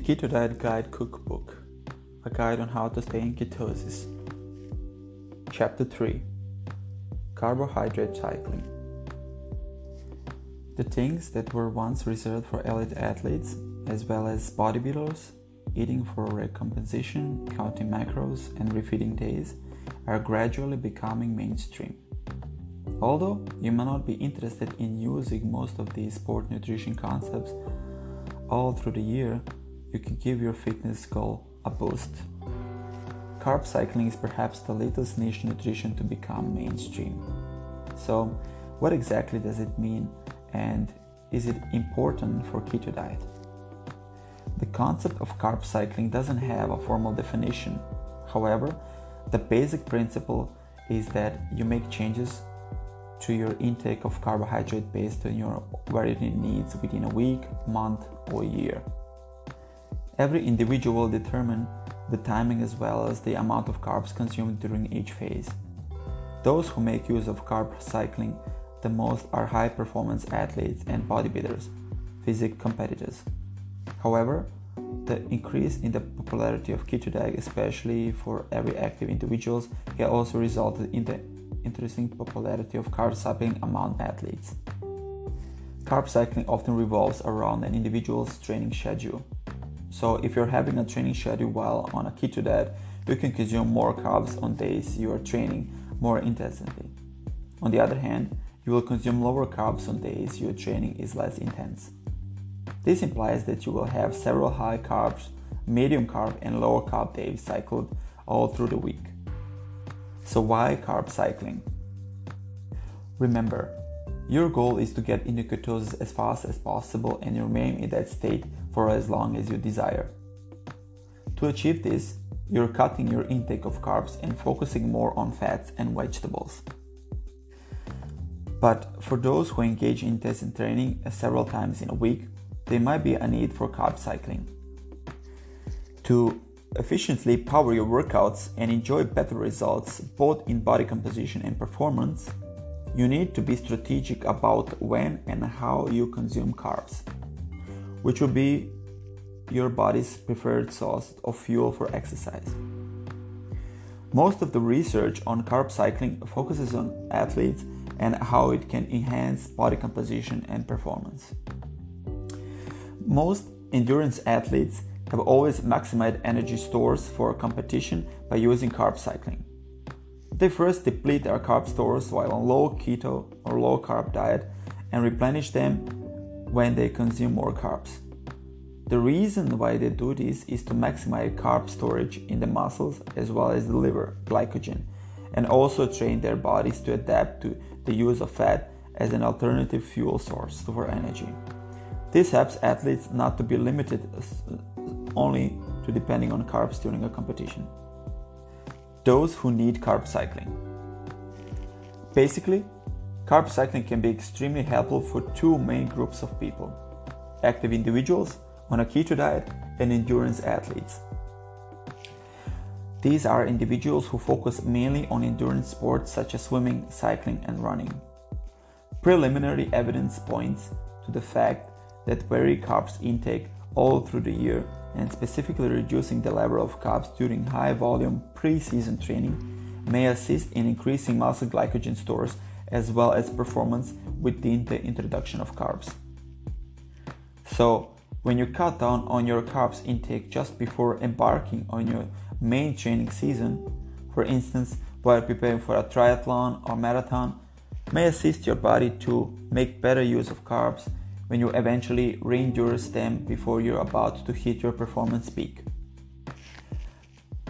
Keto Diet Guide Cookbook, a guide on how to stay in ketosis. Chapter 3: Carbohydrate Cycling. The things that were once reserved for elite athletes, as well as bodybuilders, eating for recompensation, counting macros, and refeeding days, are gradually becoming mainstream. Although you may not be interested in using most of these sport nutrition concepts all through the year, you can give your fitness goal a boost. Carb cycling is perhaps the latest niche nutrition to become mainstream. So, what exactly does it mean, and is it important for keto diet? The concept of carb cycling doesn't have a formal definition. However, the basic principle is that you make changes to your intake of carbohydrate based on your variety needs within a week, month, or year. Every individual will determine the timing as well as the amount of carbs consumed during each phase. Those who make use of carb cycling the most are high performance athletes and bodybuilders, physique competitors. However, the increase in the popularity of keto diet, especially for every active individuals, has also resulted in the increasing popularity of carb cycling among athletes. Carb cycling often revolves around an individual's training schedule. So if you're having a training schedule while on a keto diet, you can consume more carbs on days you are training more intensively. On the other hand, you will consume lower carbs on days your training is less intense. This implies that you will have several high carbs, medium carb, and lower carb days cycled all through the week. So why carb cycling? Remember, your goal is to get into ketosis as fast as possible and remain in that state for as long as you desire. To achieve this, you're cutting your intake of carbs and focusing more on fats and vegetables. But for those who engage in intensive training several times in a week, there might be a need for carb cycling. To efficiently power your workouts and enjoy better results both in body composition and performance, you need to be strategic about when and how you consume carbs, which will be your body's preferred source of fuel for exercise. Most of the research on carb cycling focuses on athletes and how it can enhance body composition and performance. Most endurance athletes have always maximized energy stores for competition by using carb cycling. They first deplete their carb stores while on low keto or low carb diet and replenish them when they consume more carbs. The reason why they do this is to maximize carb storage in the muscles as well as the liver, glycogen, and also train their bodies to adapt to the use of fat as an alternative fuel source for energy. This helps athletes not to be limited only to depending on carbs during a competition. Those who need carb cycling. Basically, carb cycling can be extremely helpful for two main groups of people: active individuals on a keto diet and endurance athletes. These are individuals who focus mainly on endurance sports such as swimming, cycling, and running. Preliminary evidence points to the fact that varied carbs intake all through the year and specifically reducing the level of carbs during high volume pre-season training may assist in increasing muscle glycogen stores as well as performance within the introduction of carbs. So, when you cut down on your carbs intake just before embarking on your main training season, for instance, while preparing for a triathlon or marathon, may assist your body to make better use of carbs when you eventually re-endure them before you're about to hit your performance peak.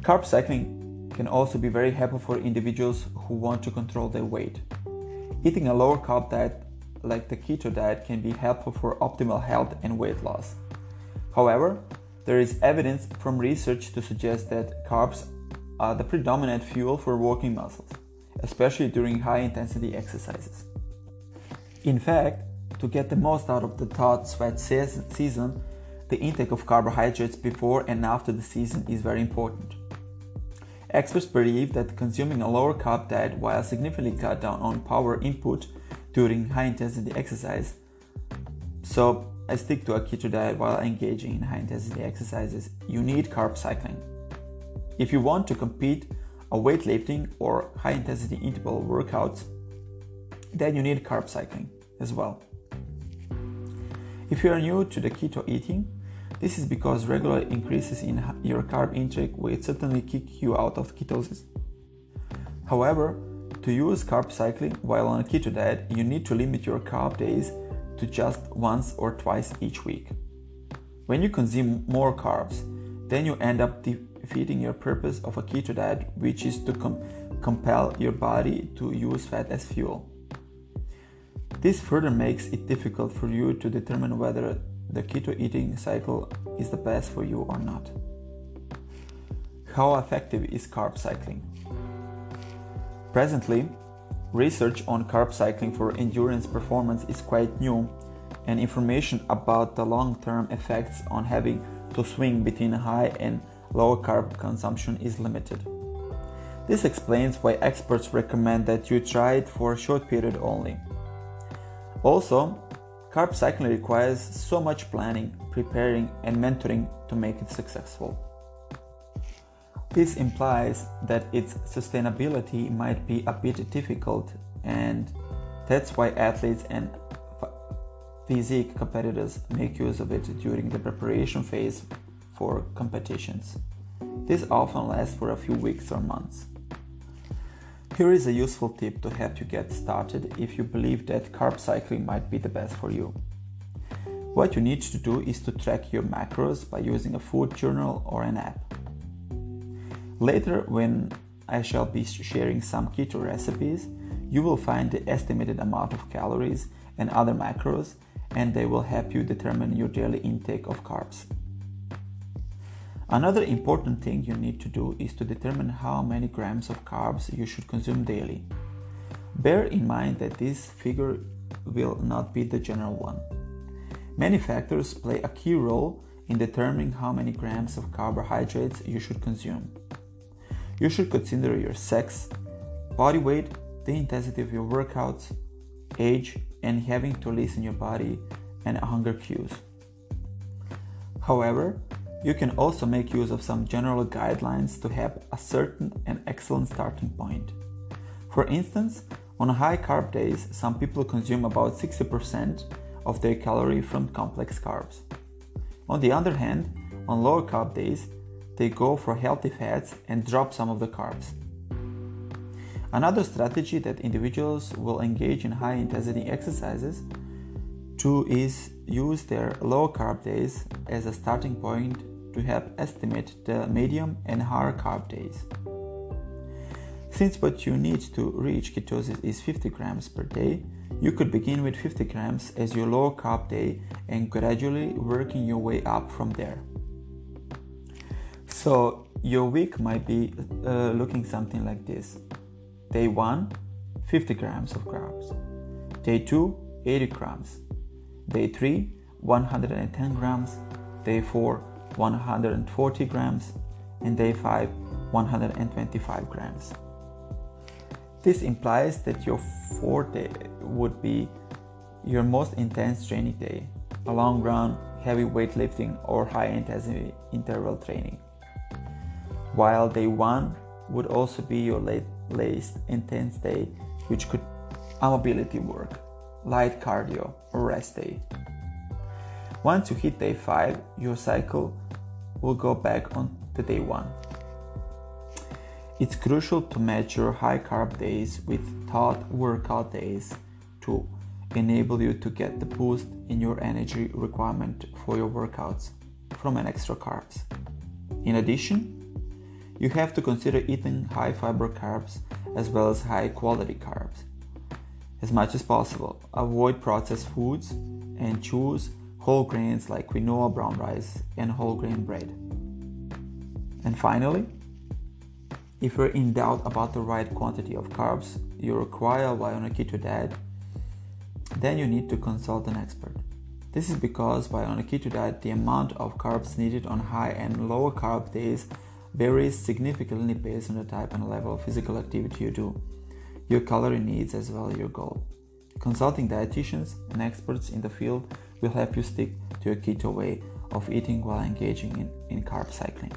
Carb cycling can also be very helpful for individuals who want to control their weight. Eating a lower carb diet like the keto diet can be helpful for optimal health and weight loss. However, there is evidence from research to suggest that carbs are the predominant fuel for working muscles, especially during high-intensity exercises. In fact, to get the most out of the hot sweat season, the intake of carbohydrates before and after the season is very important. Experts believe that consuming a lower carb diet while significantly cut down on power input during high-intensity exercise, so stick to a keto diet while engaging in high-intensity exercises, you need carb cycling. If you want to compete a weightlifting or high-intensity interval workouts, then you need carb cycling as well. If you are new to the keto eating, this is because regular increases in your carb intake will certainly kick you out of ketosis. However, to use carb cycling while on a keto diet, you need to limit your carb days to just once or twice each week. When you consume more carbs, then you end up defeating your purpose of a keto diet, which is to compel your body to use fat as fuel. This further makes it difficult for you to determine whether the keto eating cycle is the best for you or not. How effective is carb cycling? Presently, research on carb cycling for endurance performance is quite new, and information about the long-term effects on having to swing between high and low carb consumption is limited. This explains why experts recommend that you try it for a short period only. Also, carb cycling requires so much planning, preparing, and mentoring to make it successful. This implies that its sustainability might be a bit difficult, and that's why athletes and physique competitors make use of it during the preparation phase for competitions. This often lasts for a few weeks or months. Here is a useful tip to help you get started if you believe that carb cycling might be the best for you. What you need to do is to track your macros by using a food journal or an app. Later, when I shall be sharing some keto recipes, you will find the estimated amount of calories and other macros, and they will help you determine your daily intake of carbs. Another important thing you need to do is to determine how many grams of carbs you should consume daily. Bear in mind that this figure will not be the general one. Many factors play a key role in determining how many grams of carbohydrates you should consume. You should consider your sex, body weight, the intensity of your workouts, age, and having to listen your body and hunger cues. However, you can also make use of some general guidelines to have a certain and excellent starting point. For instance, on high carb days, some people consume about 60% of their calories from complex carbs. On the other hand, on lower carb days, they go for healthy fats and drop some of the carbs. Another strategy that individuals will engage in high intensity exercises to is use their low carb days as a starting point to help estimate the medium and higher carb days. Since what you need to reach ketosis is 50 grams per day, you could begin with 50 grams as your low carb day and gradually working your way up from there. So your week might be looking something like this. Day 1, 50 grams of carbs. Day 2, 80 grams. Day 3, 110 grams. Day 4, 140 grams, and day 5, 125 grams. This implies that your fourth day would be your most intense training day, a long run, heavy weightlifting, or high intensity interval training. While day 1 would also be your least intense day, which could be mobility work, light cardio, or rest day. Once you hit day 5, your cycle will go back on to day 1. It's crucial to match your high carb days with thought workout days to enable you to get the boost in your energy requirement for your workouts from an extra carbs. In addition, you have to consider eating high fiber carbs as well as high quality carbs. As much as possible, avoid processed foods and choose whole grains like quinoa, brown rice, and whole grain bread. And finally, if you're in doubt about the right quantity of carbs you require while on a keto diet, then you need to consult an expert. This is because while on a keto diet, the amount of carbs needed on high and lower carb days varies significantly based on the type and level of physical activity you do, your calorie needs as well as your goal. Consulting dietitians and experts in the field will help you stick to a keto way of eating while engaging in carb cycling.